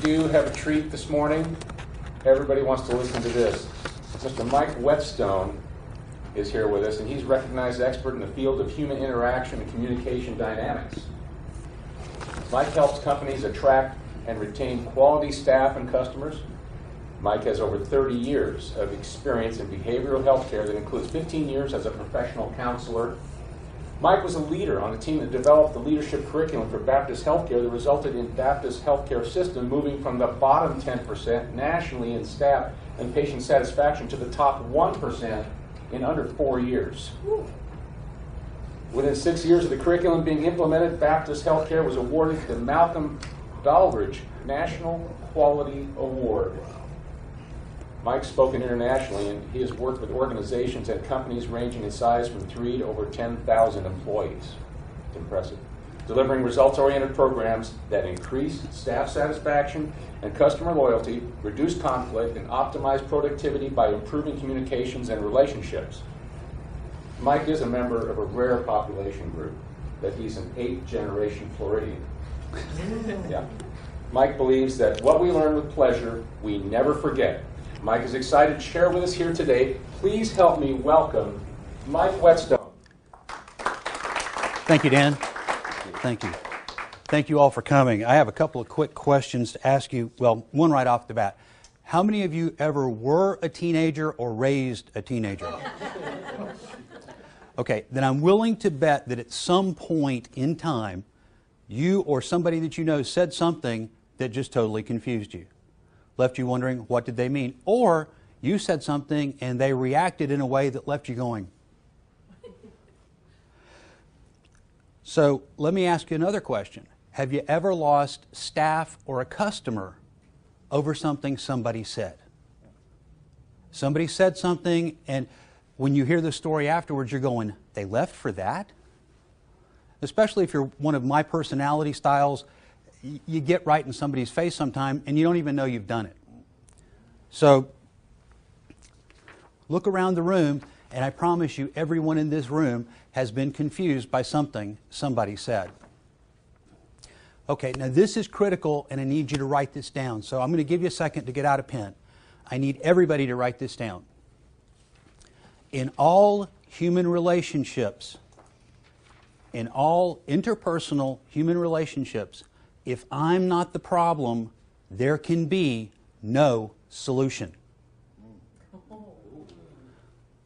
do have a treat this morning. Everybody wants to listen to this. Mr. Mike Whetstone is here with us, and he's a recognized expert in the field of human interaction and communication dynamics. Mike helps companies attract and retain quality staff and customers. Mike has over 30 years of experience in behavioral health care that includes 15 years as a professional counselor. Mike was a leader on the team that developed the leadership curriculum for Baptist Healthcare that resulted in Baptist Healthcare system moving from the bottom 10% nationally in staff and patient satisfaction to the top 1% in under 4 years. Within 6 years of the curriculum being implemented, Baptist Healthcare was awarded the Malcolm Dalridge National Quality Award. Mike's spoken internationally, and he has worked with organizations and companies ranging in size from 3 to over 10,000 employees. It's impressive. Delivering results-oriented programs that increase staff satisfaction and customer loyalty, reduce conflict, and optimize productivity by improving communications and relationships. Mike is a member of a rare population group, that he's an 8th-generation Floridian. Yeah. Mike believes that what we learn with pleasure, we never forget. Mike is excited to share with us here today. Please help me welcome Mike Whetstone. Thank you, Dan. Thank you. Thank you all for coming. I have a couple of quick questions to ask you. Well, one right off the bat. How many of you ever were a teenager or raised a teenager? Okay, then I'm willing to bet that at some point in time, you or somebody that you know said something that just totally confused you. Left you wondering, what did they mean? Or you said something and they reacted in a way that left you going. So let me ask you another question. Have you ever lost staff or a customer over something somebody said? Somebody said something, and when you hear the story afterwards, you're going, they left for that? Especially if you're one of my personality styles, you get right in somebody's face sometime and you don't even know you've done it. So look around the room, and I promise you everyone in this room has been confused by something somebody said. Okay, now this is critical, and I need you to write this down. So I'm going to give you a second to get out a pen. I need everybody to write this down. In all human relationships, in all interpersonal human relationships, if I'm not the problem, there can be no solution.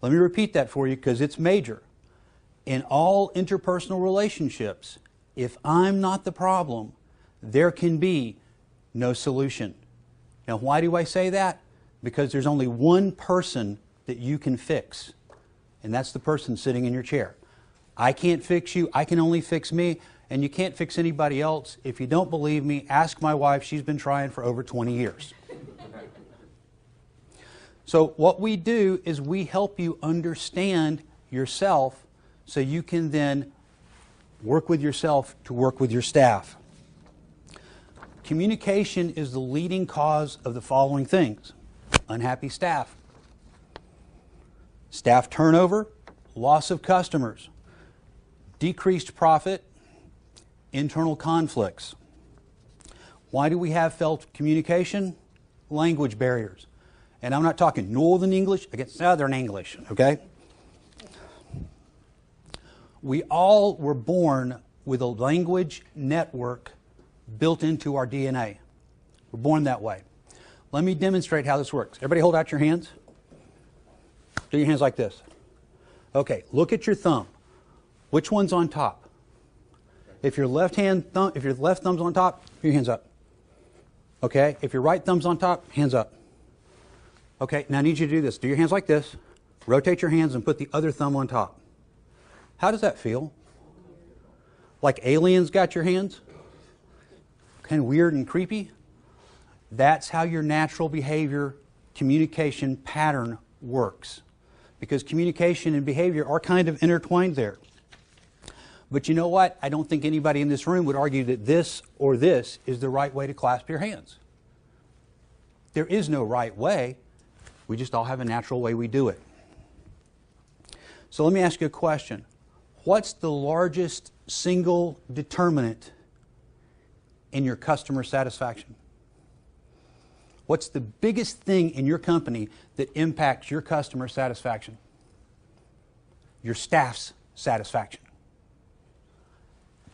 Let me repeat that for you because it's major. In all interpersonal relationships, if I'm not the problem, there can be no solution. Now, why do I say that? Because there's only one person that you can fix, and that's the person sitting in your chair. I can't fix you. I can only fix me. And you can't fix anybody else. If you don't believe me, ask my wife. She's been trying for over 20 years. So what we do is we help you understand yourself so you can then work with yourself to work with your staff. Communication is the leading cause of the following things: unhappy staff, staff turnover, loss of customers, decreased profit, internal conflicts. Why do we have failed communication? Language barriers. And I'm not talking Northern English against Southern English, okay? We all were born with a language network built into our DNA. We're born that way. Let me demonstrate how this works. Everybody hold out your hands. Do your hands like this. Okay, look at your thumb. Which one's on top? If your left thumb's on top, put your hands up. Okay, if your right thumb's on top, hands up. Okay, now I need you to do this. Do your hands like this. Rotate your hands and put the other thumb on top. How does that feel? Like aliens got your hands? Kind of weird and creepy? That's how your natural behavior communication pattern works. Because communication and behavior are kind of intertwined there. But you know what? I don't think anybody in this room would argue that this or this is the right way to clasp your hands. There is no right way. We just all have a natural way we do it. So let me ask you a question. What's the largest single determinant in your customer satisfaction? What's the biggest thing in your company that impacts your customer satisfaction? Your staff's satisfaction.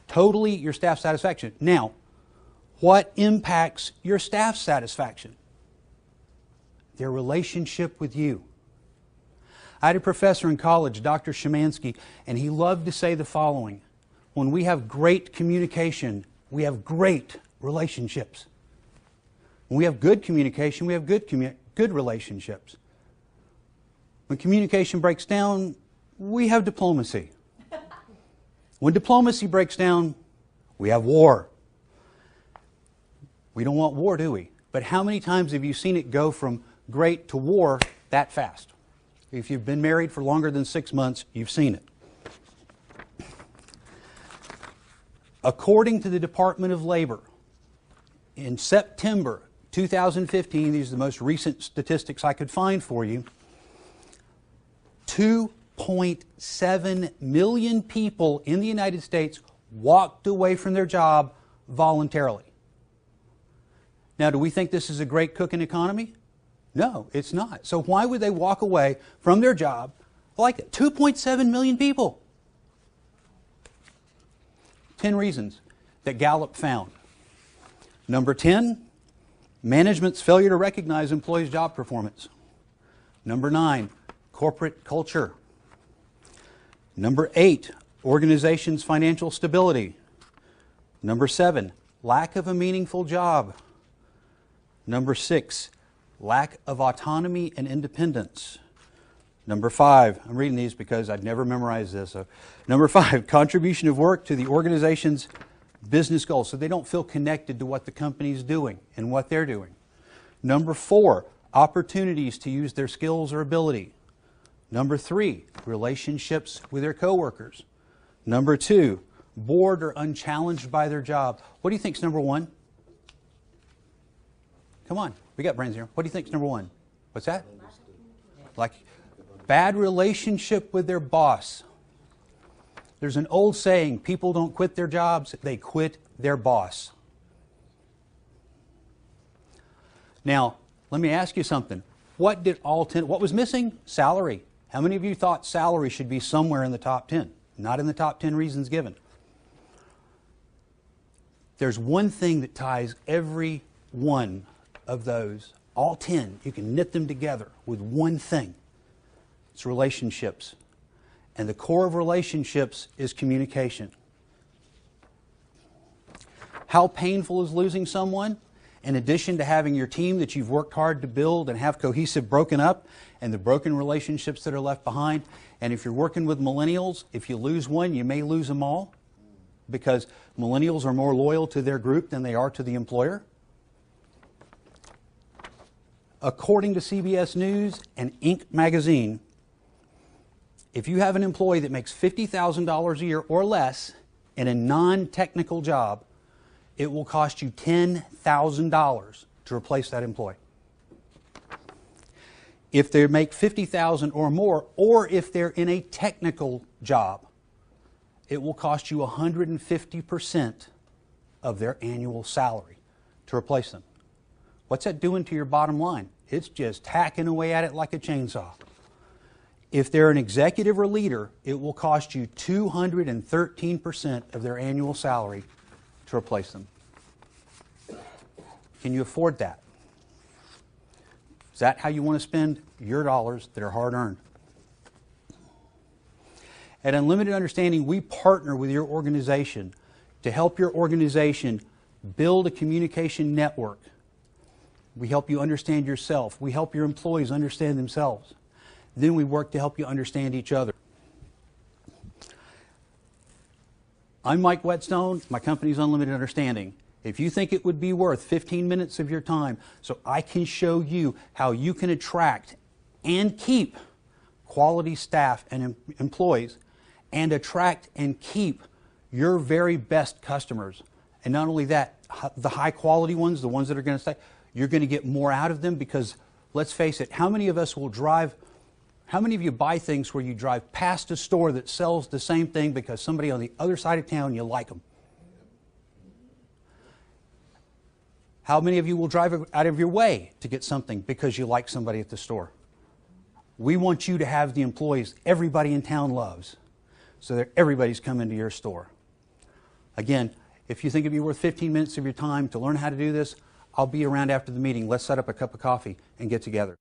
Totally your staff satisfaction. Now, what impacts your staff's satisfaction? Their relationship with you. I had a professor in college, Dr. Szymanski, and he loved to say the following: when we have great communication, we have great relationships. When we have good communication, we have good relationships. When communication breaks down, we have diplomacy. When diplomacy breaks down, we have war. We don't want war, do we? But how many times have you seen it go from great to war that fast? If you've been married for longer than 6 months, you've seen it. According to the Department of Labor, in September 2015, these are the most recent statistics I could find for you, 2.7 million people in the United States walked away from their job voluntarily. Now, do we think this is a great cooking economy? No, it's not. So why would they walk away from their job like that? 2.7 million people. 10 reasons that Gallup found. Number 10, management's failure to recognize employees' job performance. Number 9, corporate culture. Number 8, organization's financial stability. Number 7, lack of a meaningful job. Number 6, lack of autonomy and independence. Number 5, I'm reading these because I'd never memorized this. So, number 5, contribution of work to the organization's business goals, so they don't feel connected to what the company's doing and what they're doing. Number 4, opportunities to use their skills or ability. Number 3, relationships with their coworkers. Number 2, bored or unchallenged by their job. What do you think's number 1? Come on, we got brains here. What do you think's number 1? What's that? Like bad relationship with their boss. There's an old saying, people don't quit their jobs, they quit their boss. Now, let me ask you something. What was missing? Salary. How many of you thought salary should be somewhere in the top 10? Not in the top 10 reasons given. There's one thing that ties every one of those, all 10, you can knit them together with one thing. It's relationships. And the core of relationships is communication. How painful is losing someone? In addition to having your team that you've worked hard to build and have cohesive broken up, and the broken relationships that are left behind. And if you're working with millennials, if you lose one, you may lose them all, because millennials are more loyal to their group than they are to the employer. According to CBS News and Inc. magazine, if you have an employee that makes $50,000 a year or less in a non-technical job, it will cost you $10,000 to replace that employee. If they make $50,000 or more, or if they're in a technical job, it will cost you 150% of their annual salary to replace them. What's that doing to your bottom line? It's just hacking away at it like a chainsaw. If they're an executive or leader, it will cost you 213% of their annual salary to replace them. Can you afford that? Is that how you want to spend your dollars that are hard-earned? At Unlimited Understanding, we partner with your organization to help your organization build a communication network. We help you understand yourself. We help your employees understand themselves. Then we work to help you understand each other. I'm Mike Whetstone. My company's Unlimited Understanding. If you think it would be worth 15 minutes of your time so I can show you how you can attract and keep quality staff and employees, and attract and keep your very best customers, and not only that, the high quality ones, the ones that are going to stay, you're going to get more out of them, because let's face it, how many of us will drive, how many of you buy things where you drive past a store that sells the same thing because somebody on the other side of town, you like them? How many of you will drive out of your way to get something because you like somebody at the store? We want you to have the employees everybody in town loves, so that everybody's coming to your store. Again, if you think it'd be worth 15 minutes of your time to learn how to do this, I'll be around after the meeting. Let's set up a cup of coffee and get together.